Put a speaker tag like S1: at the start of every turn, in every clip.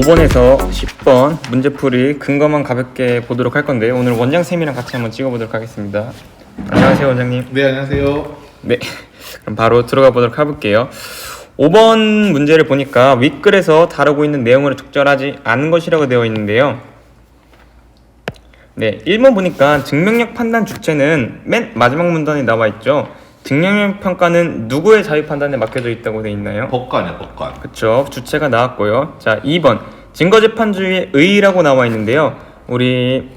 S1: 5번에서 10번 문제풀이 근거만 가볍게 보도록 할 건데 오늘 원장쌤이랑 같이 한번 찍어보도록 하겠습니다. 안녕하세요 원장님.
S2: 네, 안녕하세요.
S1: 네, 그럼 바로 들어가 보도록 해볼게요. 5번 문제를 보니까 윗글에서 다루고 있는 내용으로 적절하지 않은 것이라고 되어 있는데요. 네, 1번 보니까 증명력 판단 주체는 맨 마지막 문단에 나와 있죠. 증명력 평가는 누구의 자유 판단에 맡겨져 있다고 되어 있나요?
S2: 법관이요, 법관.
S1: 그쵸, 주체가 나왔고요. 자, 2번 증거재판주의의 의의라고 나와 있는데요. 우리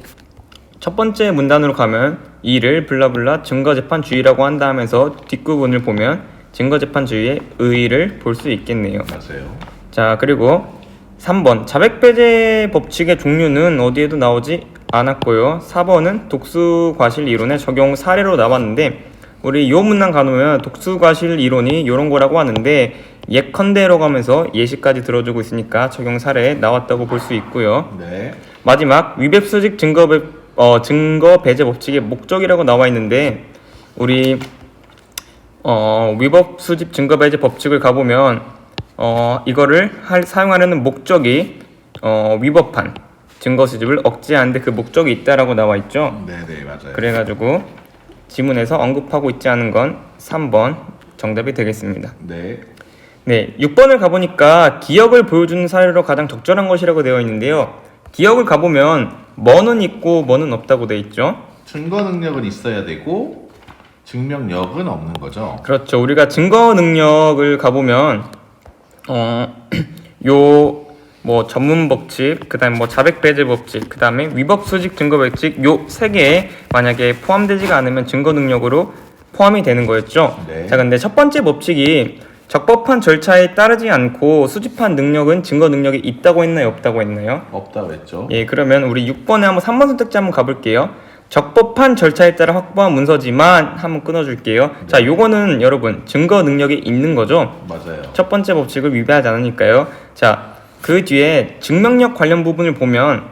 S1: 첫 번째 문단으로 가면 이를 블라블라 증거재판주의라고 한다 하면서 뒷부분을 보면 증거재판주의의 의의를 볼 수 있겠네요.
S2: 맞아요.
S1: 자, 그리고 3번 자백배제 법칙의 종류는 어디에도 나오지 않았고요. 4번은 독수과실 이론의 적용 사례로 나왔는데 우리 요 문단 가놓으면 독수과실 이론이 요런 거라고 하는데 예컨대로 가면서 예시까지 들어주고 있으니까 적용 사례에 나왔다고 볼 수 있고요.
S2: 네.
S1: 마지막 위법수직 증거 배제 법칙의 목적이라고 나와 있는데 우리 위법수집 증거 배제 법칙을 가보면 이거를 사용하려는 목적이 위법한 증거 수집을 억제하는데 그 목적이 있다라고 나와 있죠.
S2: 네, 맞아요.
S1: 그래가지고 지문에서 언급하고 있지 않은 건 3번 정답이 되겠습니다.
S2: 네.
S1: 네, 6번을 가보니까 기억을 보여주는 사례로 가장 적절한 것이라고 되어 있는데요. 기억을 가보면 뭐는 있고 뭐는 없다고 되어 있죠.
S2: 증거 능력은 있어야 되고 증명력은 없는 거죠.
S1: 그렇죠. 우리가 증거 능력을 가보면 뭐 전문 법칙, 그다음에 뭐 자백 배제 법칙, 그다음에 위법 수직 증거 법칙 요 세 개에 만약에 포함되지가 않으면 증거 능력으로 포함이 되는 거였죠.
S2: 네.
S1: 자, 근데 첫 번째 법칙이 적법한 절차에 따르지 않고 수집한 능력은 증거 능력이 있다고 했나요, 없다고 했나요?
S2: 없다고 했죠.
S1: 예, 그러면 우리 6번에 한번 3번 선택지 한번 가볼게요. 적법한 절차에 따라 확보한 문서지만 한번 끊어줄게요.
S2: 네.
S1: 자, 요거는 여러분 증거 능력이 있는 거죠.
S2: 맞아요.
S1: 첫 번째 법칙을 위배하지 않으니까요. 자, 그 뒤에 증명력 관련 부분을 보면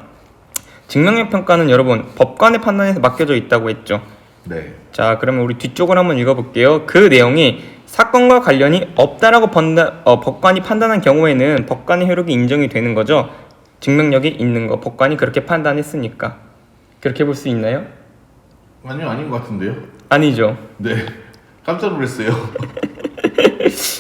S1: 증명력 평가는 여러분 법관의 판단에서 맡겨져 있다고 했죠.
S2: 네.
S1: 자, 그러면 우리 뒤쪽을 한번 읽어볼게요. 그 내용이 사건과 관련이 없다라고 법관이 판단한 경우에는 법관의 효력이 인정이 되는 거죠. 증명력이 있는 거 법관이 그렇게 판단했으니까. 그렇게 볼 수 있나요?
S2: 아니요, 아닌 것 같은데요.
S1: 아니죠.
S2: 네. 깜짝 놀랐어요.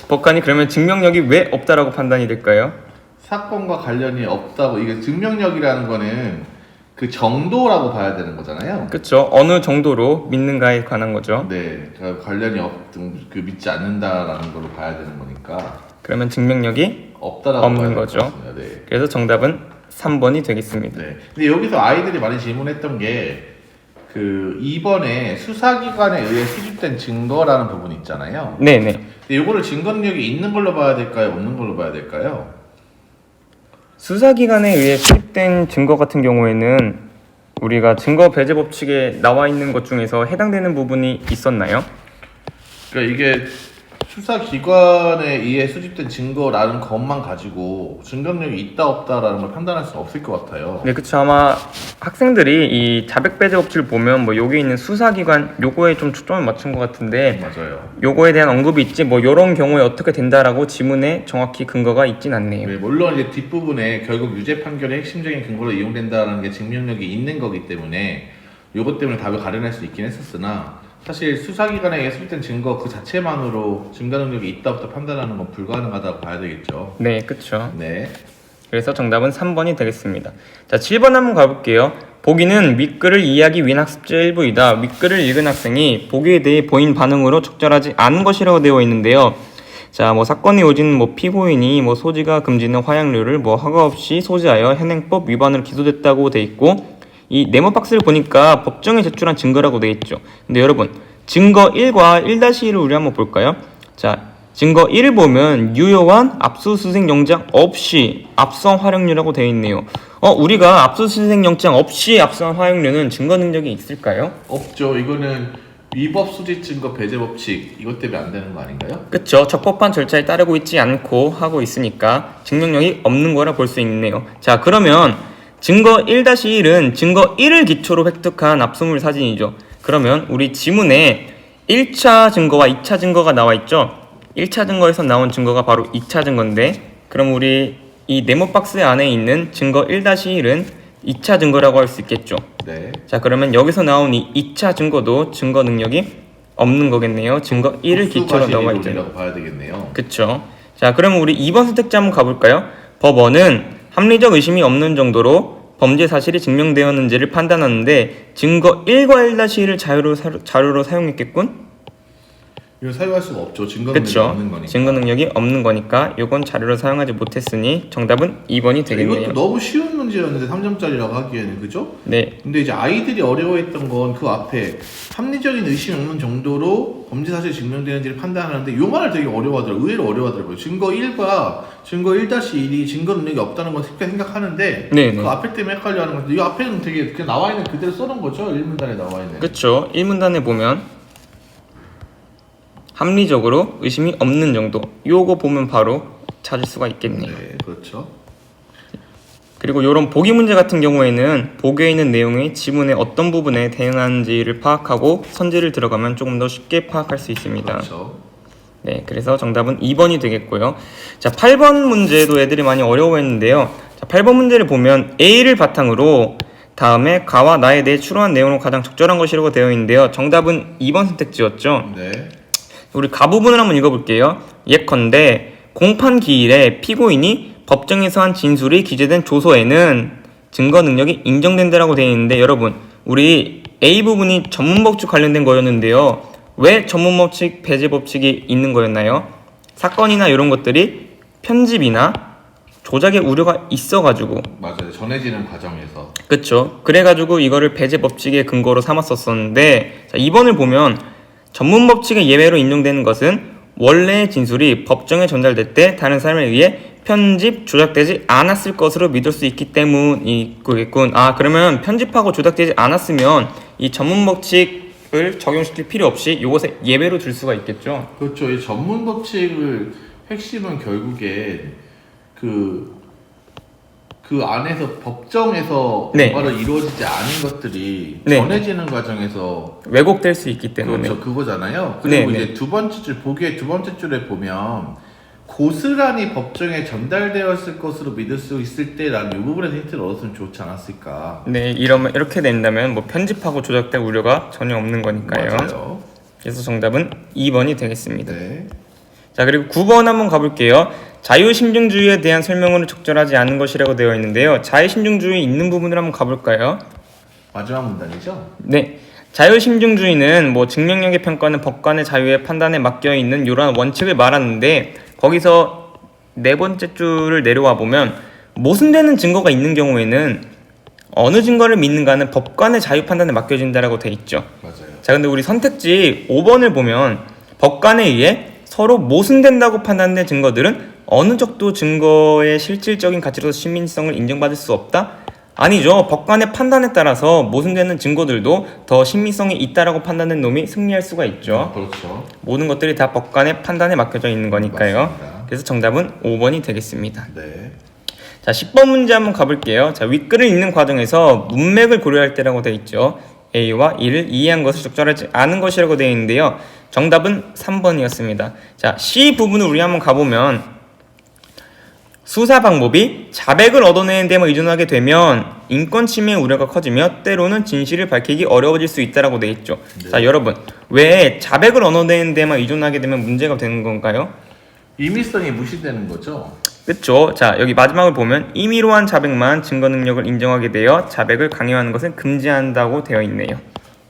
S1: 법관이 그러면 증명력이 왜 없다라고 판단이 될까요?
S2: 사건과 관련이 없다고, 이게 증명력이라는 거는 그 정도라고 봐야 되는 거잖아요.
S1: 그쵸. 어느 정도로 믿는가에 관한 거죠.
S2: 네. 그러니까 관련이 믿지 않는다라는 걸로 봐야 되는 거니까
S1: 그러면 증명력이
S2: 없다라고
S1: 없는
S2: 봐야
S1: 거죠.
S2: 될것 같습니다. 네.
S1: 그래서 정답은 3번이 되겠습니다.
S2: 네. 근데 여기서 아이들이 많이 질문했던 게 그 2번에 수사기관에 의해 수집된 증거라는 부분이 있잖아요.
S1: 네네.
S2: 근데 이거를 증거 능력이 있는 걸로 봐야 될까요? 없는 걸로 봐야 될까요?
S1: 수사기관에 의해 수집된 증거 같은 경우에는 우리가 증거 배제 법칙에 나와 있는 것 중에서 해당되는 부분이 있었나요?
S2: 그러니까 이게 수사기관에 의해 수집된 증거라는 것만 가지고 증거능력이 있다 없다라는 걸 판단할 수는 없을 것 같아요.
S1: 네, 그쵸. 아마 학생들이 이 자백 배제 법칙을 보면 뭐 여기 있는 수사기관 요거에 좀 초점을 맞춘 것 같은데
S2: 맞아요.
S1: 요거에 대한 언급이 있지 뭐 요런 경우에 어떻게 된다라고 지문에 정확히 근거가 있진 않네요.
S2: 네, 물론 이제 뒷부분에 결국 유죄 판결의 핵심적인 근거로 이용된다는 게 증명력이 있는 거기 때문에 요것 때문에 답을 가려낼 수 있긴 했었으나 사실 수사기관에 의해 수집된 증거 그 자체만으로 증거 능력이 있다 없다 판단하는 건 불가능하다고 봐야 되겠죠.
S1: 네, 그쵸.
S2: 네.
S1: 그래서 정답은 3번이 되겠습니다. 자, 7번 한번 가볼게요. 보기는 윗글을 이해하기 위한 학습제 일부이다. 윗글을 읽은 학생이 보기에 대해 보인 반응으로 적절하지 않은 것이라고 되어 있는데요. 자, 뭐 사건의 요지는 뭐 피고인이 뭐 소지가 금지는 화약류를 뭐 허가 없이 소지하여 현행법 위반으로 기소됐다고 돼 있고 이 네모 박스를 보니까 법정에 제출한 증거라고 돼 있죠. 근데 여러분 증거 1과 1-1을 우리 한번 볼까요? 자, 증거 1을 보면 유효한 압수수색 영장 없이 압수한 화력류라고 되어 있네요. 우리가 압수수색 영장 없이 압수한 화력류는 증거 능력이 있을까요?
S2: 없죠. 이거는 위법 수집 증거 배제 법칙 이것 때문에 안 되는 거 아닌가요?
S1: 그쵸. 적법한 절차에 따르고 있지 않고 하고 있으니까 증명력이 없는 거라 볼 수 있네요. 자, 그러면 증거 1-1은 증거 1을 기초로 획득한 압수물 사진이죠. 그러면 우리 지문에 1차 증거와 2차 증거가 나와 있죠. 1차 증거에서 나온 증거가 바로 2차 증거인데 그럼 우리 이 네모 박스 안에 있는 증거 1-1은 2차 증거라고 할 수 있겠죠.
S2: 네.
S1: 자, 그러면 여기서 나온 이 2차 증거도 증거 능력이 없는 거겠네요. 증거 1을 기초로 나와 있죠.
S2: 이라고 봐야 되겠네요.
S1: 그쵸. 자, 그러면 우리 2번 선택지 한번 가볼까요? 법원은 합리적 의심이 없는 정도로 범죄 사실이 증명되었는지를 판단하는데 증거 1과 1-1을 자료로 사용했겠군?
S2: 이거 사용할 수가 없죠. 증거 능력이
S1: 그쵸.
S2: 없는 거니까.
S1: 증거 능력이 없는 거니까 이건 자료로 사용하지 못했으니 정답은 2번이 되겠네요.
S2: 이것도 너무 쉬운 문제였는데 3점짜리라고 하기에는 그죠?
S1: 네.
S2: 근데 이제 아이들이 어려워했던 건 그 앞에 합리적인 의심이 없는 정도로 범죄 사실이 증명되는지를 판단하는데 이 말을 되게 어려워하더라고요. 의외로 어려워하더라고요. 증거 1과 증거 1-1이 증거 능력이 없다는 건 쉽게 생각하는데
S1: 네,
S2: 그
S1: 네.
S2: 앞에 때문에 헷갈려하는 건데 이 앞에는 되게 그냥 나와 있는 그대로 써놓은 거죠. 1문단에 나와 있는.
S1: 그쵸. 1문단에 보면 합리적으로 의심이 없는 정도 요거 보면 바로 찾을 수가 있겠네요.
S2: 네, 그렇죠.
S1: 그리고 이런 보기 문제 같은 경우에는 보기에 있는 내용이 지문의 어떤 부분에 대응하는지를 파악하고 선지를 들어가면 조금 더 쉽게 파악할 수 있습니다.
S2: 그렇죠.
S1: 네, 그래서 정답은 2번이 되겠고요. 자, 8번 문제도 애들이 많이 어려워했는데요. 자, 8번 문제를 보면 A를 바탕으로 다음에 가와 나에 대해 추론한 내용으로 가장 적절한 것이라고 되어 있는데요. 정답은 2번 선택지였죠.
S2: 네.
S1: 우리 가 부분을 한번 읽어볼게요. 예컨대 공판 기일에 피고인이 법정에서 한 진술이 기재된 조서에는 증거 능력이 인정된다라고 되어 있는데 여러분 우리 A 부분이 전문법칙 관련된 거였는데요. 왜 전문법칙 배제 법칙이 있는 거였나요? 사건이나 이런 것들이 편집이나 조작의 우려가 있어가지고
S2: 맞아요. 전해지는 과정에서.
S1: 그쵸. 그래가지고 이거를 배제 법칙의 근거로 삼았었었는데 자, 2번을 보면 전문 법칙의 예외로 인용되는 것은 원래의 진술이 법정에 전달될 때 다른 사람에 의해 편집, 조작되지 않았을 것으로 믿을 수 있기 때문이겠군. 아, 그러면 편집하고 조작되지 않았으면 이 전문 법칙을 적용시킬 필요 없이 이것에 예외로 줄 수가 있겠죠.
S2: 그렇죠. 이 전문 법칙을 핵심은 결국에 그 안에서 법정에서
S1: 네.
S2: 바로 이루어지지 않은 것들이
S1: 네.
S2: 전해지는 과정에서
S1: 왜곡될 수 있기 때문에.
S2: 그렇죠. 그거잖아요. 그리고
S1: 네,
S2: 이제 두 번째 줄 보기에 두 번째 줄에 보면 고스란히 법정에 전달되었을 것으로 믿을 수 있을 때라는 이 부분에서 힌트를 얻었으면 좋지 않았을까.
S1: 네, 이렇게 된다면 뭐 편집하고 조작될 우려가 전혀 없는 거니까요.
S2: 맞아요.
S1: 그래서 정답은 2번이 되겠습니다.
S2: 네.
S1: 자, 그리고 9번 한번 가볼게요. 자유심증주의에 대한 설명으로 적절하지 않은 것이라고 되어 있는데요. 자유심증주의 있는 부분을 한번 가볼까요?
S2: 마지막 문단이죠?
S1: 네. 자유심증주의는 뭐 증명력의 평가는 법관의 자유의 판단에 맡겨 있는 이러한 원칙을 말하는데 거기서 네 번째 줄을 내려와 보면 모순되는 증거가 있는 경우에는 어느 증거를 믿는가는 법관의 자유 판단에 맡겨진다라고 돼 있죠.
S2: 맞아요.
S1: 자, 근데 우리 선택지 5번을 보면 법관에 의해 서로 모순된다고 판단된 증거들은 어느 정도 증거의 실질적인 가치로서 신빙성을 인정받을 수 없다? 아니죠. 법관의 판단에 따라서 모순되는 증거들도 더 신빙성이 있다라고 판단된 놈이 승리할 수가 있죠.
S2: 그렇죠.
S1: 모든 것들이 다 법관의 판단에 맡겨져 있는 거니까요.
S2: 맞습니다.
S1: 그래서 정답은 5번이 되겠습니다.
S2: 네.
S1: 자, 10번 문제 한번 가볼게요. 자, 윗글을 읽는 과정에서 문맥을 고려할 때라고 되어 있죠. A와 E를 이해한 것을 적절하지 않은 것이라고 되어 있는데요. 정답은 3번이었습니다. 자, C 부분을 우리 한번 가보면 수사 방법이 자백을 얻어내는 데만 의존하게 되면 인권 침해 우려가 커지며 때로는 진실을 밝히기 어려워질 수 있다라고 되어 있죠.
S2: 네.
S1: 자, 여러분 왜 자백을 얻어내는 데만 의존하게 되면 문제가 되는 건가요?
S2: 임의성이 무시되는 거죠.
S1: 그쵸. 자, 여기 마지막을 보면 임의로 한 자백만 증거 능력을 인정하게 되어 자백을 강요하는 것은 금지한다고 되어 있네요.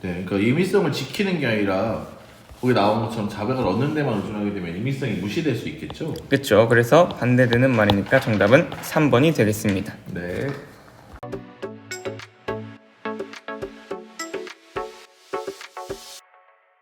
S2: 네, 그러니까 임의성을 지키는 게 아니라 거기 나온 것처럼 자백을 얻는 데만 의존하게 되면 임의성이 무시될 수 있겠죠.
S1: 그쵸. 그래서 반대되는 말이니까 정답은 3번이 되겠습니다.
S2: 네.